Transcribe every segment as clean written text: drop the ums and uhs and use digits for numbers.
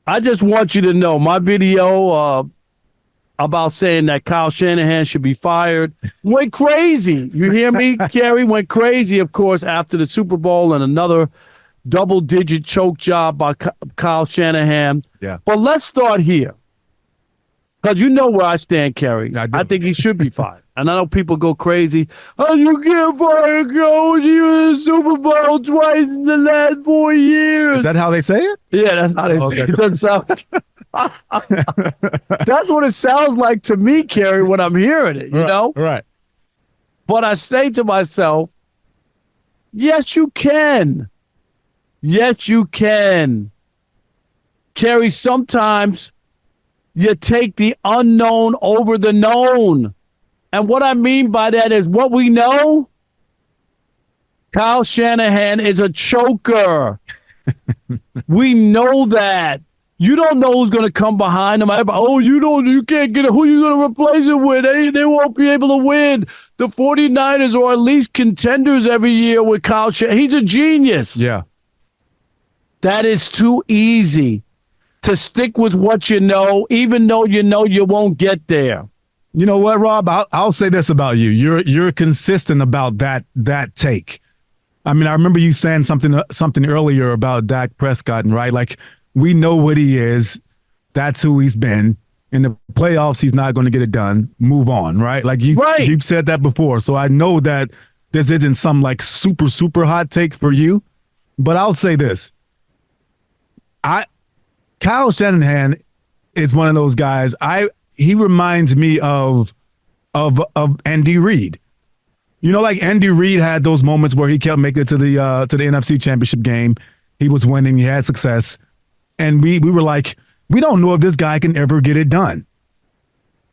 I just want you to know my video about saying that Kyle Shanahan should be fired went crazy. You hear me, Gary? Went crazy, of course, after the Super Bowl and another double-digit choke job by Kyle Shanahan. Yeah. But let's start here. Because you know where I stand, Kerry. I think he should be fired. And I know people go crazy. Oh, you can't fire a coach. He was in the Super Bowl twice in the last 4 years. Is that how they say it? Yeah, that's how they say it. It doesn't sound that's what it sounds like to me, Kerry, when I'm hearing it, you know? Right. But I say to myself, yes, you can. Yes, you can. Kerry, sometimes you take the unknown over the known. And what I mean by that is what we know, Kyle Shanahan is a choker. We know that. You don't know who's going to come behind him. Oh, you can't get it. Who are you going to replace it with? They won't be able to win. The 49ers are at least contenders every year with Kyle Shanahan. He's a genius. Yeah. That is too easy to stick with what you know, even though you know you won't get there. You know what, Rob? I'll say this about you. You're consistent about that take. I mean, I remember you saying something earlier about Dak Prescott, right? Like, we know what he is. That's who he's been. In the playoffs, he's not going to get it done. Move on, right? Like you've said that before. So I know that this isn't some like super, super hot take for you. But I'll say this. Kyle Shanahan is one of those guys. He reminds me of Andy Reid. You know, like Andy Reid had those moments where he kept making it to the NFC Championship game. He was winning. He had success. And we were like, we don't know if this guy can ever get it done.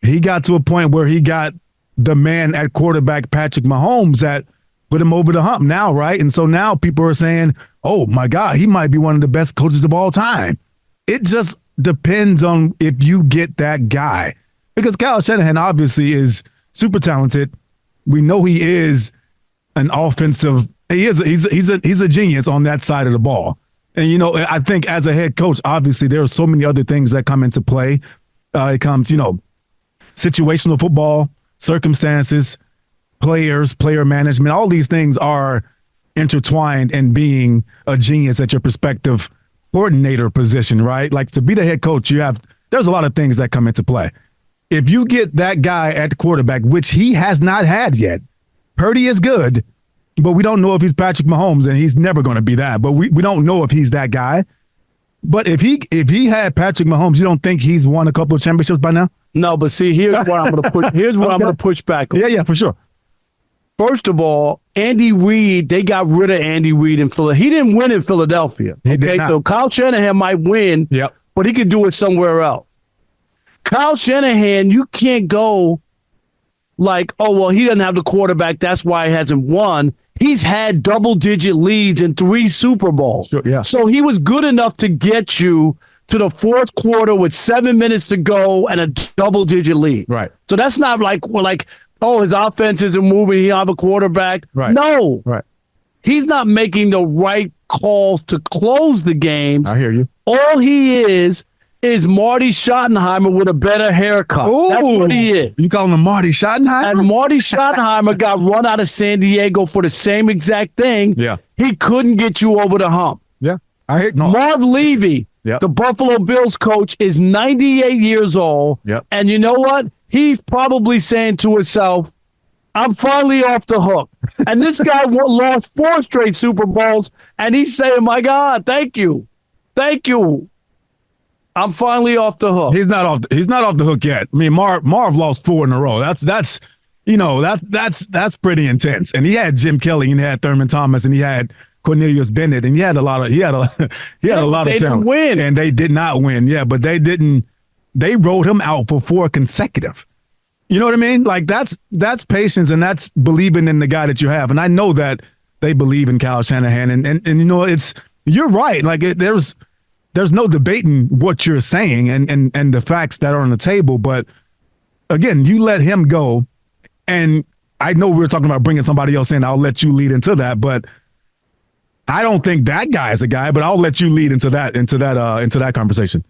He got to a point where he got the man at quarterback, Patrick Mahomes, that put him over the hump now, right? And so now people are saying, oh, my God, he might be one of the best coaches of all time. It just depends on if you get that guy. Because Kyle Shanahan obviously is super talented. We know he is an offensive – he's a genius on that side of the ball. And, you know, I think as a head coach, obviously there are so many other things that come into play. It comes, you know, situational football, circumstances, players, player management. All these things are intertwined in being a genius at your perspective coordinator position, right? Like to be the head coach, there's a lot of things that come into play. If you get that guy at the quarterback, which he has not had yet, Purdy is good, but we don't know if he's Patrick Mahomes, and he's never going to be that. But we don't know if he's that guy. But if he had Patrick Mahomes, you don't think he's won a couple of championships by now? No, but see, here's what I'm going to push. Here's what I'm going to push back on. Yeah, for sure. First of all, Andy Reid, they got rid of Andy Reid in Philadelphia. He didn't win in Philadelphia. Okay, so Kyle Shanahan might win, but he could do it somewhere else. Kyle Shanahan, you can't go like, oh, well, he doesn't have the quarterback. That's why he hasn't won. He's had double-digit leads in 3 Super Bowls. Sure, yeah. So he was good enough to get you to the fourth quarter with 7 minutes to go and a double-digit lead. Right. So that's not like, oh, his offense isn't moving. He don't have a quarterback. Right. No. Right. He's not making the right calls to close the games. I hear you. All he is Marty Schottenheimer with a better haircut. Ooh, that's what he is. You calling him Marty Schottenheimer? And Marty Schottenheimer got run out of San Diego for the same exact thing. Yeah. He couldn't get you over the hump. Yeah. I hear no. Marv Levy, the Buffalo Bills coach, is 98 years old. Yep. And you know what? He's probably saying to himself, I'm finally off the hook. And this guy lost 4 straight Super Bowls, and he's saying, my God, thank you. Thank you. I'm finally off the hook. He's not off the hook yet. I mean, Marv lost 4 in a row. That's pretty intense. And he had Jim Kelly, and he had Thurman Thomas, and he had Cornelius Bennett, and he had a lot of talent. They didn't win. And they did not win. Yeah, but they wrote him out for 4 consecutive. You know what I mean? Like that's patience, and that's believing in the guy that you have. And I know that they believe in Kyle Shanahan, and you know, you're right. Like there's no debating what you're saying and the facts that are on the table. But again, you let him go, and I know we were talking about bringing somebody else in. I'll let you lead into that, but I don't think that guy is a guy. But I'll let you lead into that conversation.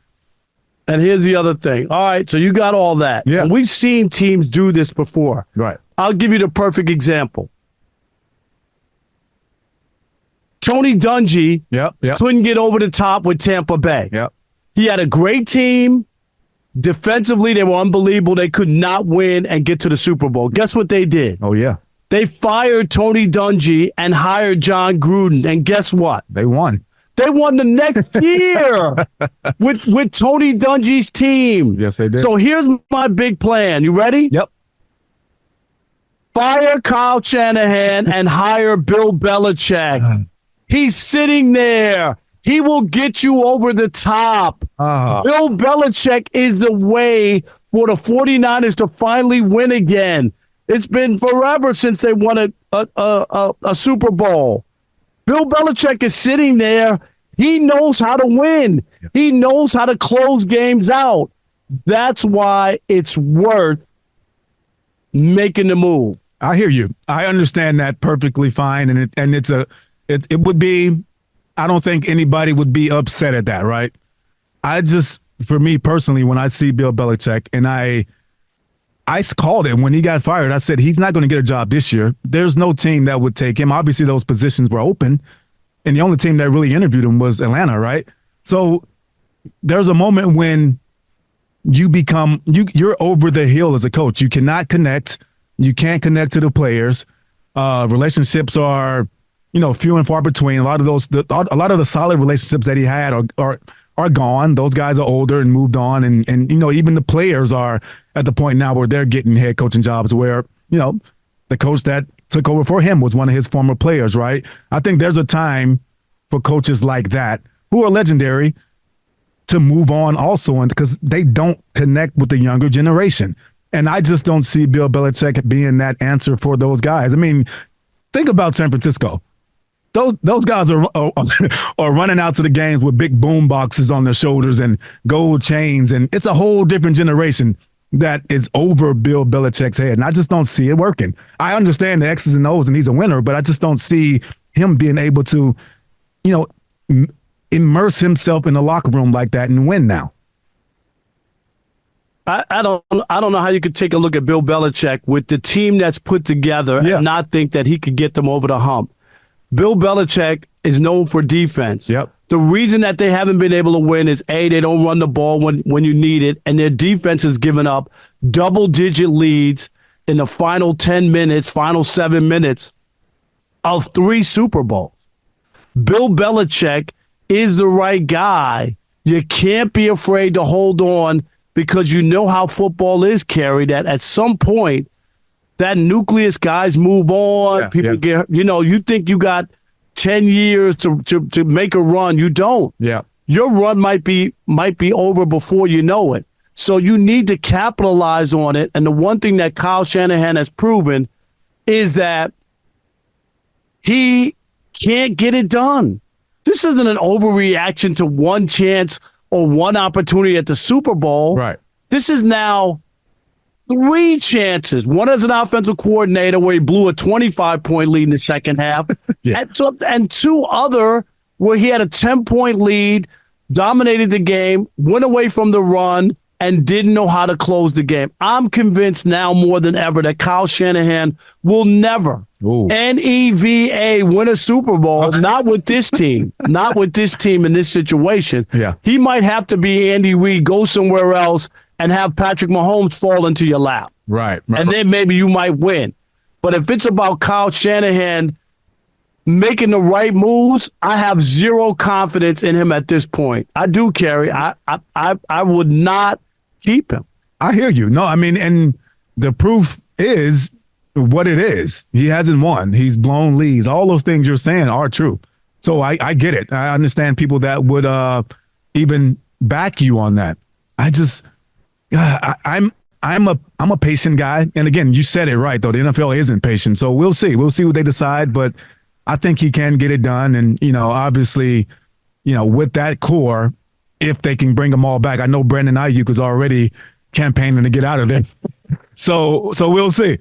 And here's the other thing. All right, so you got all that. Yeah. And we've seen teams do this before. Right. I'll give you the perfect example. Tony Dungy couldn't get over the top with Tampa Bay. Yep. He had a great team. Defensively, they were unbelievable. They could not win and get to the Super Bowl. Guess what they did? Oh, yeah. They fired Tony Dungy and hired John Gruden. And guess what? They won. They won the next year with Tony Dungy's team. Yes, they did. So here's my big plan. You ready? Yep. Fire Kyle Shanahan and hire Bill Belichick. He's sitting there. He will get you over the top. Bill Belichick is the way for the 49ers to finally win again. It's been forever since they won a Super Bowl. Bill Belichick is sitting there. He knows how to win. He knows how to close games out. That's why it's worth making the move. I hear you. I understand that perfectly fine, and it would be. I don't think anybody would be upset at that, right? For me personally, when I see Bill Belichick, and I called him when he got fired. I said he's not going to get a job this year. There's no team that would take him. Obviously, those positions were open, and the only team that really interviewed him was Atlanta, right? So there's a moment when you're over the hill as a coach. You cannot connect. You can't connect to the players. Relationships are, few and far between. A lot of the solid relationships that he had are gone. Those guys are older and moved on, and even the players are at the point now where they're getting head coaching jobs. Where the coach that took over for him was one of his former players, right? I think there's a time for coaches like that who are legendary to move on also, and because they don't connect with the younger generation. And I just don't see Bill Belichick being that answer for those guys. I mean, think about San Francisco. Those guys are running out to the games with big boom boxes on their shoulders and gold chains, and it's a whole different generation that is over Bill Belichick's head. And I just don't see it working. I understand the X's and O's, and he's a winner, but I just don't see him being able to, immerse himself in the locker room like that and win now. I don't know how you could take a look at Bill Belichick with the team that's put together and not think that he could get them over the hump. Bill Belichick is known for defense. Yep. The reason that they haven't been able to win is, A, they don't run the ball when you need it, and their defense has given up double-digit leads in the final 10 minutes, final 7 minutes of 3 Super Bowls. Bill Belichick is the right guy. You can't be afraid to hold on because you know how football is, Kerry, that at some point, that nucleus guys move on. People get, you think you got 10 years to make a run. You don't. Yeah. Your run might be over before you know it. So you need to capitalize on it. And the one thing that Kyle Shanahan has proven is that he can't get it done. This isn't an overreaction to one chance or one opportunity at the Super Bowl. Right. This is now 3 chances. One as an offensive coordinator where he blew a 25-point lead in the second half. And 2 other where he had a 10-point lead, dominated the game, went away from the run, and didn't know how to close the game. I'm convinced now more than ever that Kyle Shanahan will never, N-E-V-A, win a Super Bowl, not with this team, not with this team in this situation. Yeah. He might have to be Andy Reid, go somewhere else, and have Patrick Mahomes fall into your lap. Right. And then maybe you might win. But if it's about Kyle Shanahan making the right moves, I have zero confidence in him at this point. I do, Kerry. I would not keep him. I hear you. No, I mean, and the proof is what it is. He hasn't won. He's blown leads. All those things you're saying are true. So I get it. I understand people that would even back you on that. I'm a patient guy. And again, you said it right, though. The NFL isn't patient. So we'll see. We'll see what they decide. But I think he can get it done. And, obviously, with that core, if they can bring them all back. I know Brandon Ayuk is already campaigning to get out of there. So we'll see.